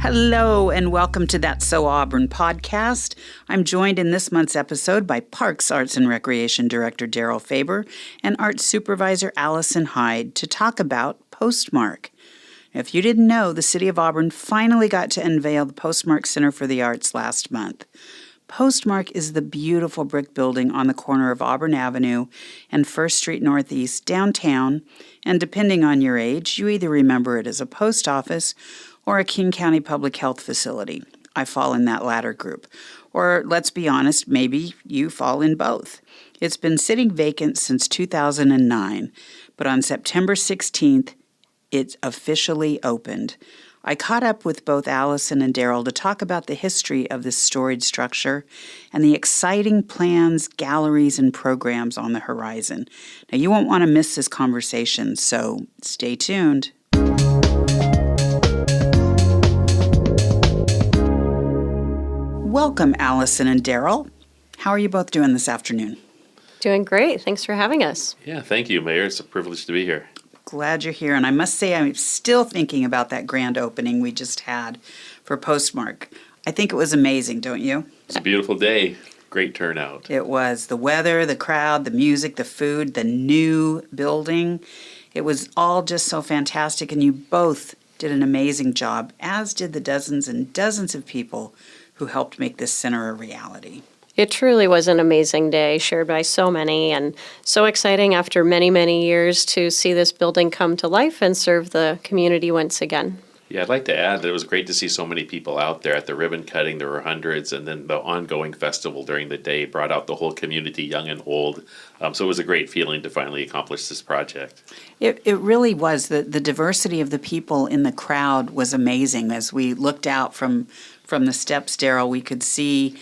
Hello and welcome to That's So Auburn podcast. I'm joined in this month's episode by Parks, Arts and Recreation Director Daryl Faber and Arts Supervisor Allison Hyde to talk about Postmark. If you didn't know, the City of Auburn finally got to unveil the Postmark Center for the Arts last month. Postmark is the beautiful brick building on the corner of Auburn Avenue and 1st Street Northeast downtown, and depending on your age, you either remember it as a post office or a King County public health facility. I fall in that latter group. Or let's be honest, maybe you fall in both. It's been sitting vacant since 2009, but on September 16th, it officially opened. I caught up with both Allison and Daryl to talk about the history of this storied structure and the exciting plans, galleries, and programs on the horizon. Now, you won't want to miss this conversation, so stay tuned. Welcome, Allison and Daryl. How are you both doing this afternoon? Doing great. Thanks for having us. Yeah, thank you, Mayor. It's a privilege to be here. Glad you're here. And I must say, I'm still thinking about that grand opening we just had for Postmark. I think it was amazing, don't you? It's a beautiful day. Great turnout. It was. The weather, the crowd, the music, the food, the new building. It was all just so fantastic. And you both did an amazing job, as did the dozens and dozens of people who helped make this center a reality. It truly was an amazing day, shared by so many, and so exciting after many, many years to see this building come to life and serve the community once again. Yeah, I'd like to add that it was great to see so many people out there at the ribbon cutting. There were hundreds, and then the ongoing festival during the day brought out the whole community, young and old. So it was a great feeling to finally accomplish this project. It really was. The diversity of the people in the crowd was amazing. As we looked out from the steps, Daryl, we could see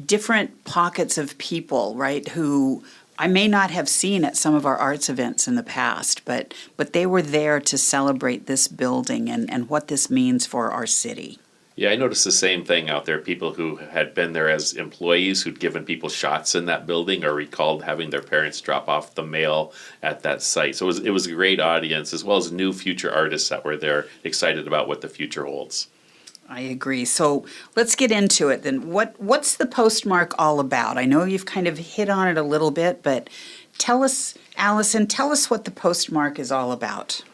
different pockets of people, right, who I may not have seen at some of our arts events in the past, but they were there to celebrate this building and what this means for our city. Yeah, I noticed the same thing out there. People who had been there as employees who'd given people shots in that building or recalled having their parents drop off the mail at that site. So it was a great audience, as well as new future artists that were there, excited about what the future holds. I agree. So let's get into it then. What's the Postmark all about? I know you've kind of hit on it a little bit, but tell us, Allison, what the Postmark is all about.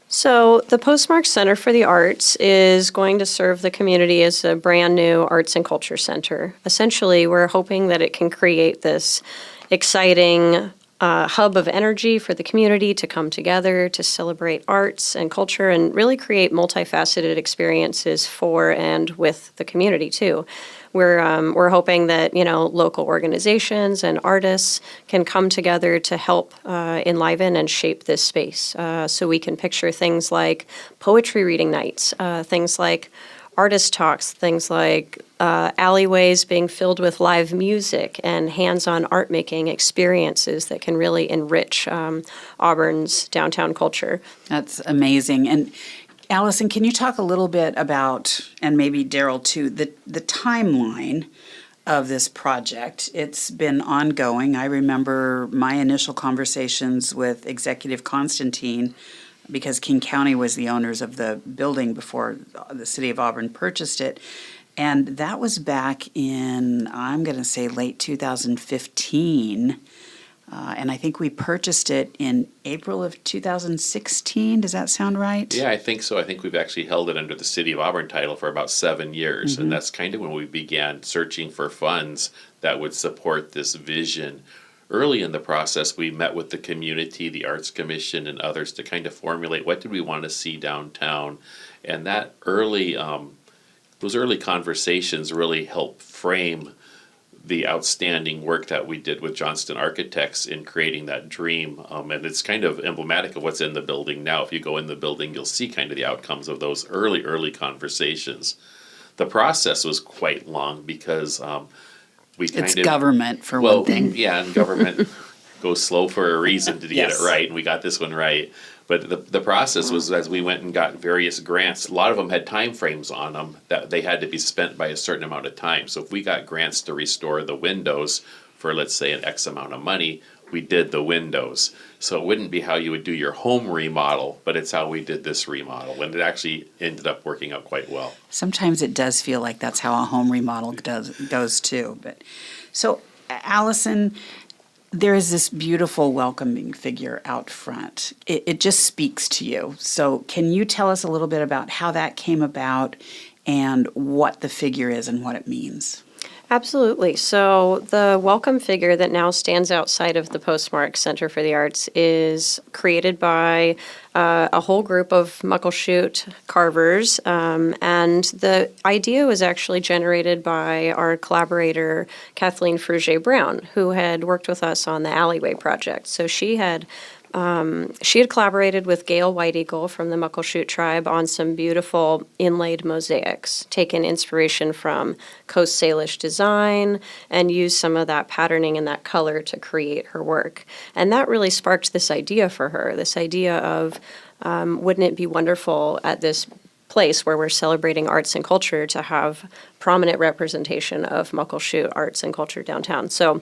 So the Postmark Center for the Arts is going to serve the community as a brand new arts and culture center. Essentially, we're hoping that it can create this exciting hub of energy for the community to come together to celebrate arts and culture and really create multifaceted experiences for and with the community too. We're hoping that local organizations and artists can come together to help enliven and shape this space. So we can picture things like poetry reading nights, things like artist talks, things like alleyways being filled with live music and hands-on art-making experiences that can really enrich Auburn's downtown culture. That's amazing. And Allison, can you talk a little bit about, and maybe Daryl too, the timeline of this project? It's been ongoing. I remember my initial conversations with Executive Constantine, because King County was the owners of the building before the city of Auburn purchased it. And that was back in, I'm going to say, late 2015. And I think we purchased it in April of 2016. Does that sound right? Yeah, I think so. I think we've actually held it under the City of Auburn title for about 7 years. And that's kind of when we began searching for funds that would support this vision. Early in the process, we met with the community, the Arts Commission, and others to kind of formulate what did we want to see downtown. And that those early conversations really helped frame the outstanding work that we did with Johnston Architects in creating that dream. And it's kind of emblematic of what's in the building now. If you go in the building, you'll see kind of the outcomes of those early conversations. The process was quite long because it's government, for one thing. Yeah, and government goes slow for a reason to get it right, and we got this one right. But the process was, as we went and got various grants, a lot of them had time frames on them that they had to be spent by a certain amount of time. So if we got grants to restore the windows for, let's say, an X amount of money, we did the windows. So it wouldn't be how you would do your home remodel, but it's how we did this remodel, and it actually ended up working out quite well. Sometimes it does feel like that's how a home remodel goes too. But so, Allison, there is this beautiful welcoming figure out front. It just speaks to you. So can you tell us a little bit about how that came about and what the figure is and what it means? Absolutely. So the welcome figure that now stands outside of the Postmark Center for the Arts is created by a whole group of Muckleshoot carvers, and the idea was actually generated by our collaborator, Kathleen Frugier-Brown, who had worked with us on the Alleyway project. So she had collaborated with Gail White Eagle from the Muckleshoot tribe on some beautiful inlaid mosaics, taken inspiration from Coast Salish design, and used some of that patterning and that color to create her work. And that really sparked this idea for her, this idea of wouldn't it be wonderful at this place where we're celebrating arts and culture to have prominent representation of Muckleshoot arts and culture downtown. So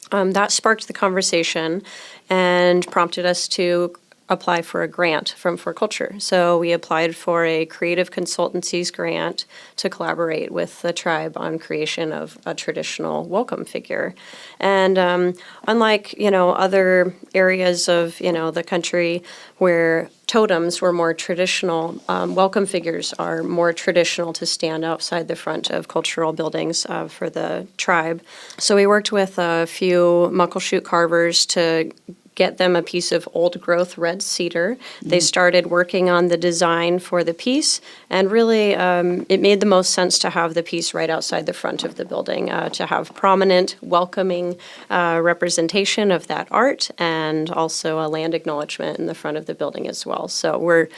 that sparked the conversation and prompted us to apply for a grant from For Culture. So we applied for a creative consultancies grant to collaborate with the tribe on creation of a traditional welcome figure. And unlike, other areas of, the country where totems were more traditional, welcome figures are more traditional to stand outside the front of cultural buildings for the tribe. So we worked with a few Muckleshoot carvers to get them a piece of old growth red cedar. They started working on the design for the piece, and really it made the most sense to have the piece right outside the front of the building, to have prominent, welcoming representation of that art, and also a land acknowledgement in the front of the building as well. So we're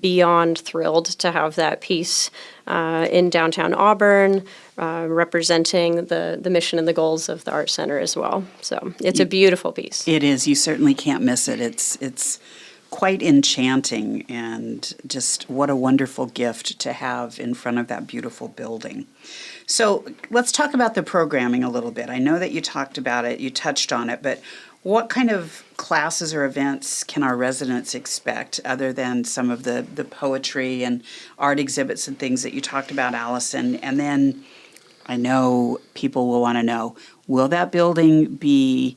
beyond thrilled to have that piece in downtown Auburn, representing the mission and the goals of the Art Center as well. So it's a beautiful piece. It is. You certainly can't miss it. It's quite enchanting, and just what a wonderful gift to have in front of that beautiful building. So let's talk about the programming a little bit. I know that you talked about it, you touched on it, but what kind of classes or events can our residents expect other than some of the poetry and art exhibits and things that you talked about, Allison? And then I know people will want to know, will that building be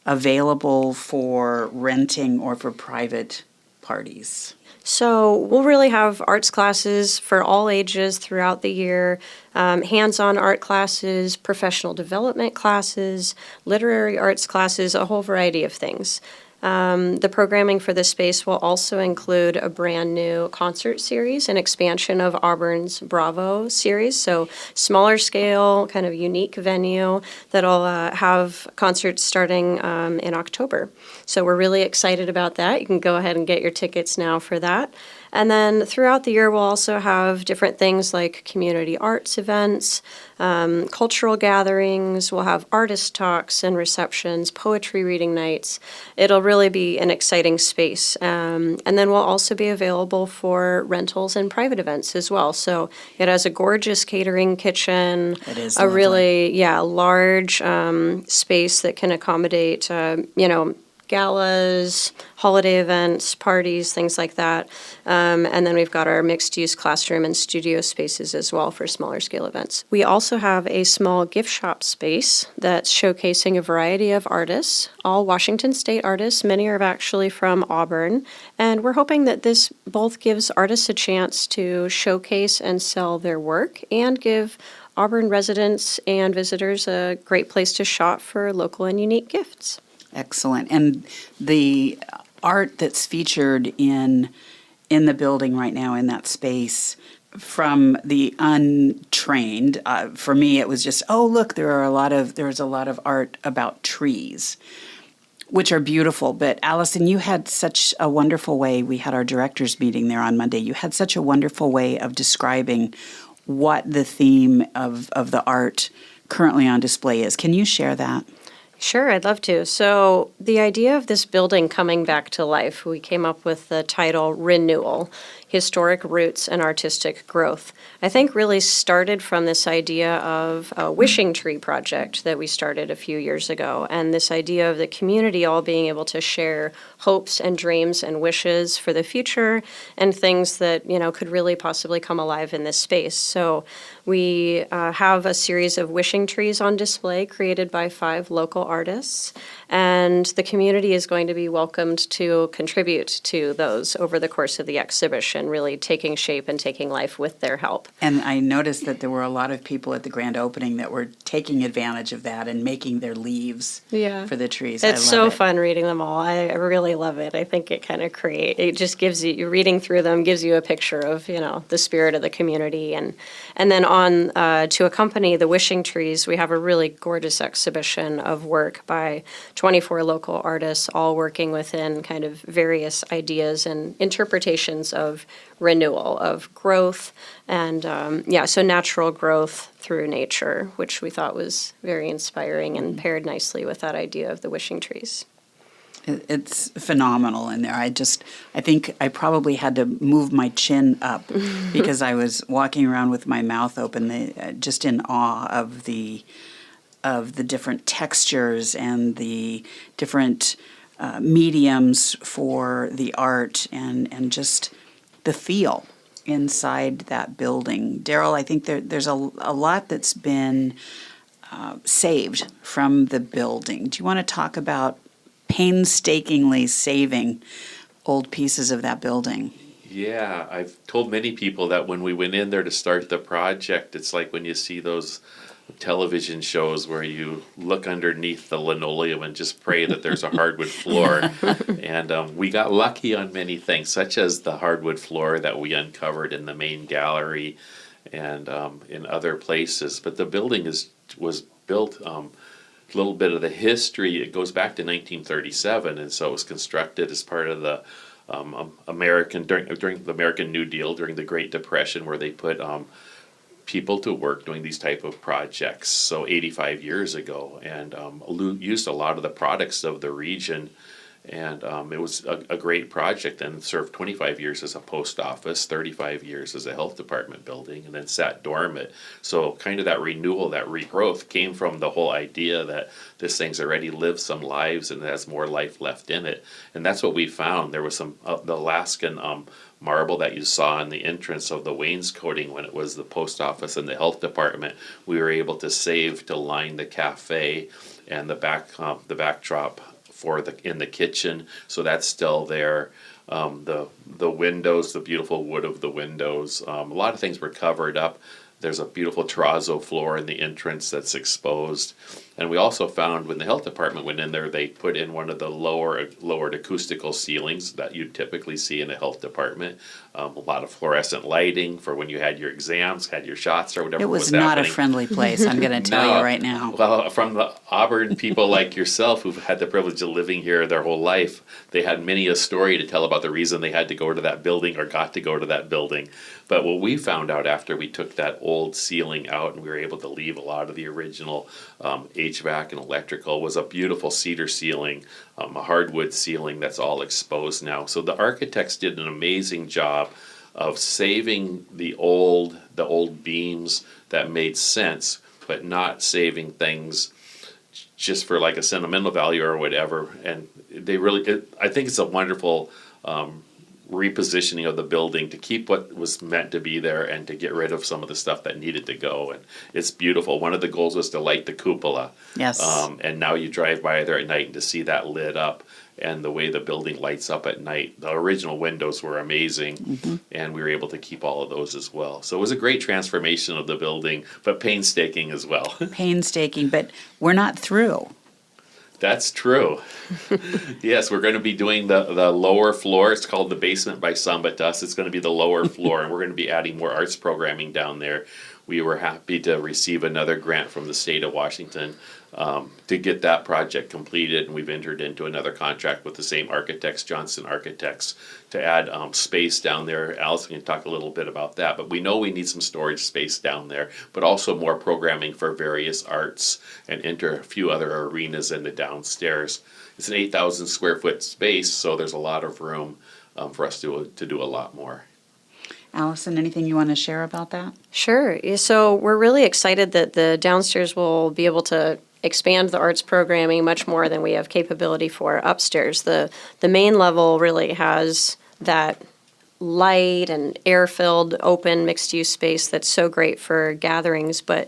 available for renting or for private parties? So we'll really have arts classes for all ages throughout the year, hands-on art classes, professional development classes, literary arts classes, a whole variety of things. The programming for this space will also include a brand new concert series, an expansion of Auburn's Bravo series, so smaller scale, kind of unique venue that'll have concerts starting in October. So we're really excited about that. You can go ahead and get your tickets now for that. And then throughout the year, we'll also have different things like community arts events, cultural gatherings. We'll have artist talks and receptions, poetry reading nights. It'll really be an exciting space. And then we'll also be available for rentals and private events as well. So it has a gorgeous catering kitchen. It is a lovely. really, large space that can accommodate, galas, holiday events, parties, things like that. And then we've got our mixed-use classroom and studio spaces as well for smaller scale events. We also have a small gift shop space that's showcasing a variety of artists, all Washington State artists. Many are actually from Auburn. And we're hoping that this both gives artists a chance to showcase and sell their work and give Auburn residents and visitors a great place to shop for local and unique gifts. Excellent. And the art that's featured in the building right now in that space, from the untrained, for me it was just, oh look, there's a lot of art about trees, which are beautiful. But Allison, you had such a wonderful way. We had our directors meeting there on Monday. You had such a wonderful way of describing what the theme of the art currently on display is. Can you share that? Sure, I'd love to. So, the idea of this building coming back to life, we came up with the title Renewal, Historic Roots and Artistic Growth. I think really started from this idea of a wishing tree project that we started a few years ago, and this idea of the community all being able to share hopes and dreams and wishes for the future and things that, could really possibly come alive in this space. So, we have a series of wishing trees on display created by 5 local artists, and the community is going to be welcomed to contribute to those over the course of the exhibition, really taking shape and taking life with their help. And I noticed that there were a lot of people at the grand opening that were taking advantage of that and making their leaves for the trees. It's so fun reading them all. I really love it. I think it kind of it just gives you, reading through them gives you a picture of, the spirit of the community. And then on to accompany the wishing trees, we have a really gorgeous exhibition of work by 24 local artists, all working within kind of various ideas and interpretations of renewal, of growth, and so natural growth through nature, which we thought was very inspiring and paired nicely with that idea of the wishing trees. It's phenomenal in there. I think I probably had to move my chin up because I was walking around with my mouth open, just in awe of the different textures and the different mediums for the art and just the feel inside that building. Daryl, I think there's a lot that's been saved from the building. Do you want to talk about painstakingly saving old pieces of that building? Yeah, I've told many people that when we went in there to start the project, it's like when you see those television shows where you look underneath the linoleum and just pray that there's a hardwood floor. And we got lucky on many things, such as the hardwood floor that we uncovered in the main gallery and in other places. But the building was built, a little bit of the history, it goes back to 1937, and so it was constructed as part of the during the American New Deal, during the Great Depression, where they put people to work doing these type of projects, so 85 years ago, and used a lot of the products of the region. And it was a great project, and served 25 years as a post office, 35 years as a health department building, and then sat dormant. So kind of that renewal, that regrowth came from the whole idea that this thing's already lived some lives and has more life left in it. And that's what we found. There was some the Alaskan marble that you saw in the entrance of the wainscoting when it was the post office and the health department. We were able to save to line the cafe and the backdrop in the kitchen, so that's still there. The windows, the beautiful wood of the windows, a lot of things were covered up. There's a beautiful terrazzo floor in the entrance that's exposed. And we also found when the health department went in there, they put in one of the lowered acoustical ceilings that you'd typically see in a health department. A lot of fluorescent lighting for when you had your exams, had your shots or whatever. It was not happening. A friendly place, I'm going to tell you right now. Well, from the Auburn people like yourself who've had the privilege of living here their whole life, they had many a story to tell about the reason they had to go to that building or got to go to that building. But what we found out after we took that old ceiling out and we were able to leave a lot of the original HVAC and electrical was a beautiful cedar ceiling, a hardwood ceiling that's all exposed now. So the architects did an amazing job of saving the old beams that made sense, but not saving things just for like a sentimental value or whatever. And they really, I think it's a wonderful repositioning of the building to keep what was meant to be there and to get rid of some of the stuff that needed to go. And it's beautiful. One of the goals was to light the cupola. Yes. And now you drive by there at night and to see that lit up and the way the building lights up at night. The original windows were amazing, and we were able to keep all of those as well. So it was a great transformation of the building, but painstaking as well. Painstaking, but we're not through. That's true. Yes, we're going to be doing the lower floor. It's called the basement by some, but to us it's going to be the lower floor, and we're going to be adding more arts programming down there. We were happy to receive another grant from the state of Washington to get that project completed, and we've entered into another contract with the same architects, Johnson Architects, to add space down there. Allison can talk a little bit about that, but we know we need some storage space down there, but also more programming for various arts, and enter a few other arenas in the downstairs. It's an 8,000 square foot space, so there's a lot of room for us to do a lot more. Allison, anything you want to share about that? Sure. So we're really excited that the downstairs will be able to expand the arts programming much more than we have capability for upstairs. The main level really has that light and air-filled, open, mixed-use space that's so great for gatherings, but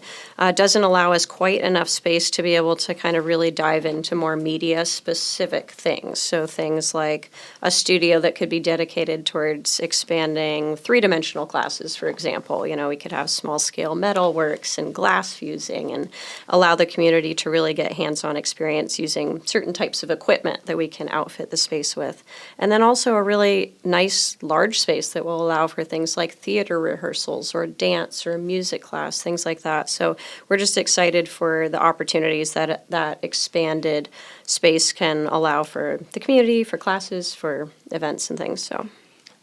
doesn't allow us quite enough space to be able to kind of really dive into more media-specific things. So things like a studio that could be dedicated towards expanding three-dimensional classes, for example. You know, we could have small-scale metalworks and glass fusing and allow the community to really get hands-on experience using certain types of equipment that we can outfit the space with. And then also a really nice, large space that will allow for things like theater rehearsals or dance or music class, things like that. So we're just excited for the opportunities that expanded space can allow for the community, for classes, for events and things. So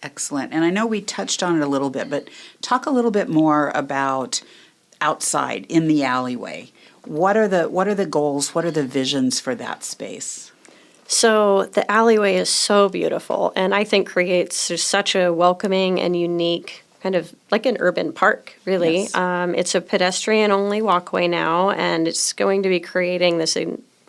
Excellent. And I know we touched on it a little bit, but talk a little bit more about outside in the alleyway. What are the goals? What are the visions for that space? So the alleyway is so beautiful, and I think creates just such a welcoming and unique kind of like an urban park, really. Yes. It's a pedestrian-only walkway now, and it's going to be creating this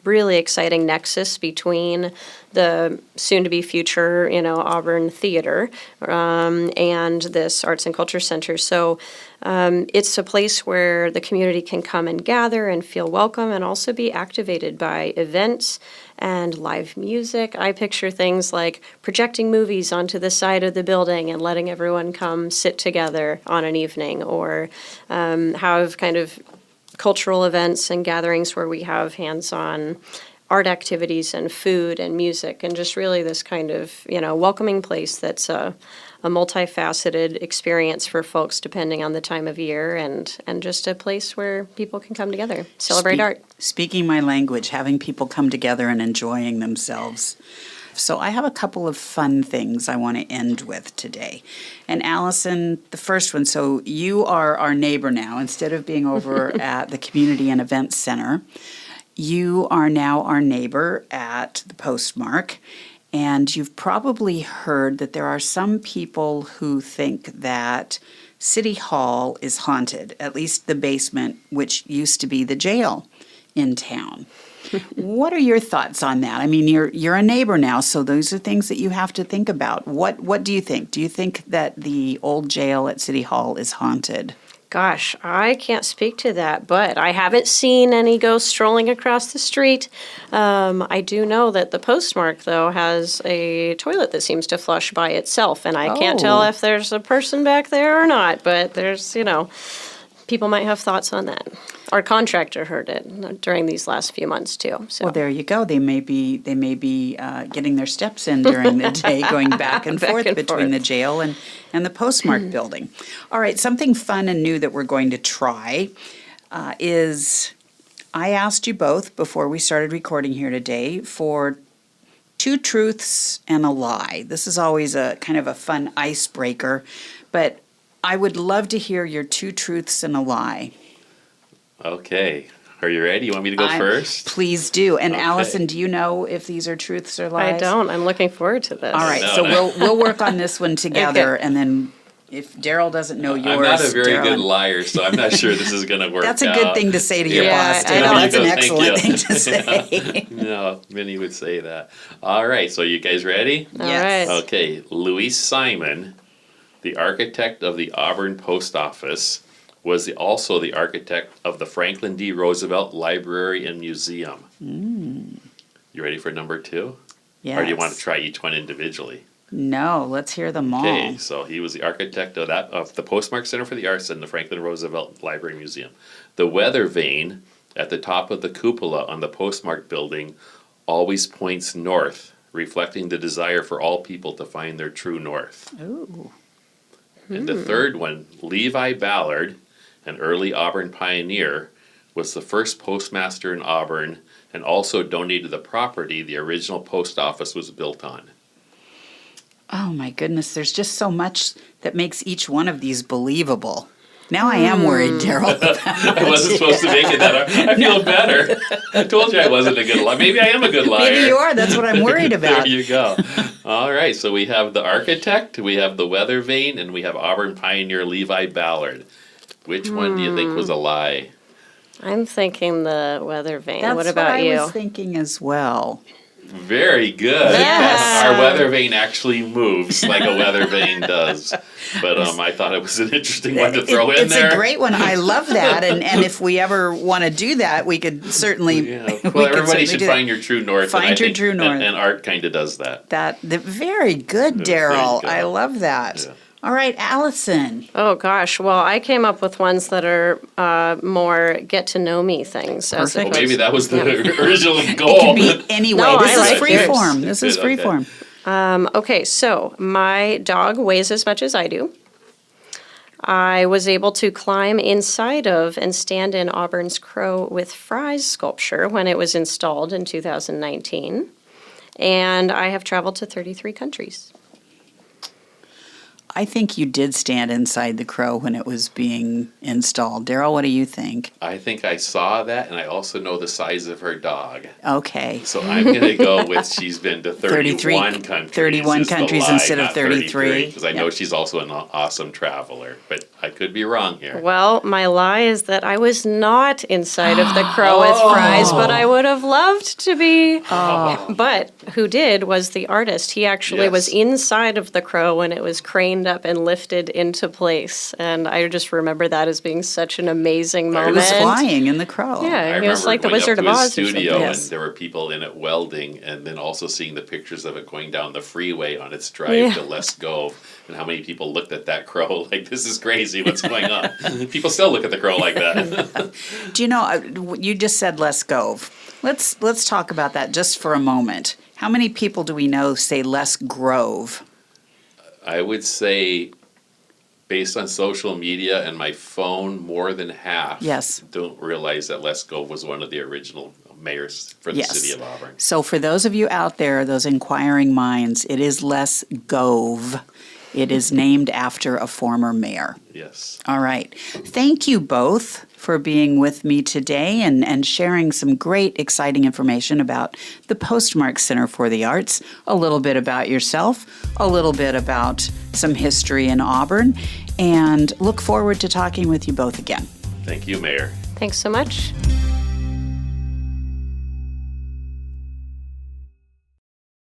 really exciting nexus between the soon-to-be future, Auburn Theater and this Arts and Culture Center. So it's a place where the community can come and gather and feel welcome and also be activated by events and live music. I picture things like projecting movies onto the side of the building and letting everyone come sit together on an evening, or have kind of cultural events and gatherings where we have hands-on art activities and food and music, and just really this kind of, welcoming place that's a multifaceted experience for folks depending on the time of year, and just a place where people can come together, celebrate art. Speaking my language, having people come together and enjoying themselves. So I have a couple of fun things I want to end with today. And Allison, the first one, so you are our neighbor now. Instead of being over at the Community and Events Center, you are now our neighbor at the Postmark. And you've probably heard that there are some people who think that City Hall is haunted, at least the basement, which used to be the jail in town. What are your thoughts on that? I mean, you're a neighbor now, so those are things that you have to think about. What do you think? Do you think that the old jail at City Hall is haunted? Gosh, I can't speak to that, but I haven't seen any ghosts strolling across the street. I do know that the Postmark, though, has a toilet that seems to flush by itself, and I can't tell if there's a person back there or not, but there's, people might have thoughts on that. Our contractor heard it during these last few months, too. So. Well, there you go. They may be getting their steps in during the day, going back and forth between the jail and the Postmark building. All right, something fun and new that we're going to try is I asked you both before we started recording here today for 2 truths and a lie. This is always a kind of a fun icebreaker, but I would love to hear your 2 truths and a lie. Okay. Are you ready? You want me to go first? Please do. And Okay. Allison, do you know if these are truths or lies? I don't. I'm looking forward to this. All right, so we'll work on this one together, and then if Daryl doesn't know yours, I'm not a very Daryl, good liar, so I'm not sure this is going to work out. That's a good thing to say to your Yeah, boss, I Daryl. know. That's an Thank excellent you. thing to say. No, many would say that. All right, so you guys ready? All Yes. right. Okay, Louis Simon, the architect of the Auburn Post Office, was also the architect of the Franklin D. Roosevelt Library and Museum. You ready for number 2? Yes. Or do you want to try each one individually? No, let's hear them all. Okay, so he was the architect of the Postmark Center for the Arts and the Franklin Roosevelt Library and Museum. The weather vane at the top of the cupola on the Postmark building always points north, reflecting the desire for all people to find their true north. Ooh. And the third one, Levi Ballard, an early Auburn pioneer, was the first postmaster in Auburn and also donated the property the original post office was built on. Oh my goodness, there's just so much that makes each one of these believable. Now I am worried, Daryl. I wasn't supposed to make it that hard. I feel better. I told you I wasn't a good liar. Maybe I am a good liar. Maybe you are. That's what I'm worried about. There you go. All right, so we have the architect, we have the weather vane, and we have Auburn pioneer Levi Ballard. Which one do you think was a lie? I'm thinking the weather vane. That's what about you? I was thinking as well. Very good. Yes. Our weather vane actually moves like a weather vane does. But I thought it was an interesting one to throw in there. It's a great one. I love that. And if we ever want to do that, we could certainly. Yeah. Well, everybody should find your true north. Find your true north. And art kind of does that. Very good, Daryl. I love that. Yeah. All right, Allison. Oh gosh, well I came up with ones that are more get to know me things. Perfect. Well, maybe that was the original goal. It could be anyway. No, this I is like free yours. form. This is free form. Okay, so my dog weighs as much as I do. I was able to climb inside of and stand in Auburn's Crow with Fries sculpture when it was installed in 2019. And I have traveled to 33 countries. I think you did stand inside the crow when it was being installed. Daryl, what do you think? I think I saw that, and I also know the size of her dog. Okay. So I'm going to go with she's been to 31 countries. 31 countries instead of 33. Because I know she's also an awesome traveler, but I could be wrong here. Well, my lie is that I was not inside of the Crow with Fries, but I would have loved to be. But who did was the artist. He actually was inside of the Crow when it was craned up and lifted into place. And I just remember that as being such an amazing moment. It was flying in the crow. Yeah, I he was remember like the going Wizard up of to his Oz. Or studio something. and there were people in it welding, and then also seeing the pictures of it going down the freeway on its drive to Les Gove, and how many people looked at that crow like, this is crazy, what's going on? People still look at the crow like that. Do you know, you just said Les Gove. Let's talk about that just for a moment. How many people do we know say Les Grove? I would say, based on social media and my phone, more than half don't realize that Les Gove was one of the original mayors for the city of Auburn. So for those of you out there, those inquiring minds, it is Les Gove. It is named after a former mayor. Yes. All right. Thank you both for being with me today and sharing some great, exciting information about the Postmark Center for the Arts, a little bit about yourself, a little bit about some history in Auburn, and look forward to talking with you both again. Thank you, Mayor. Thanks so much.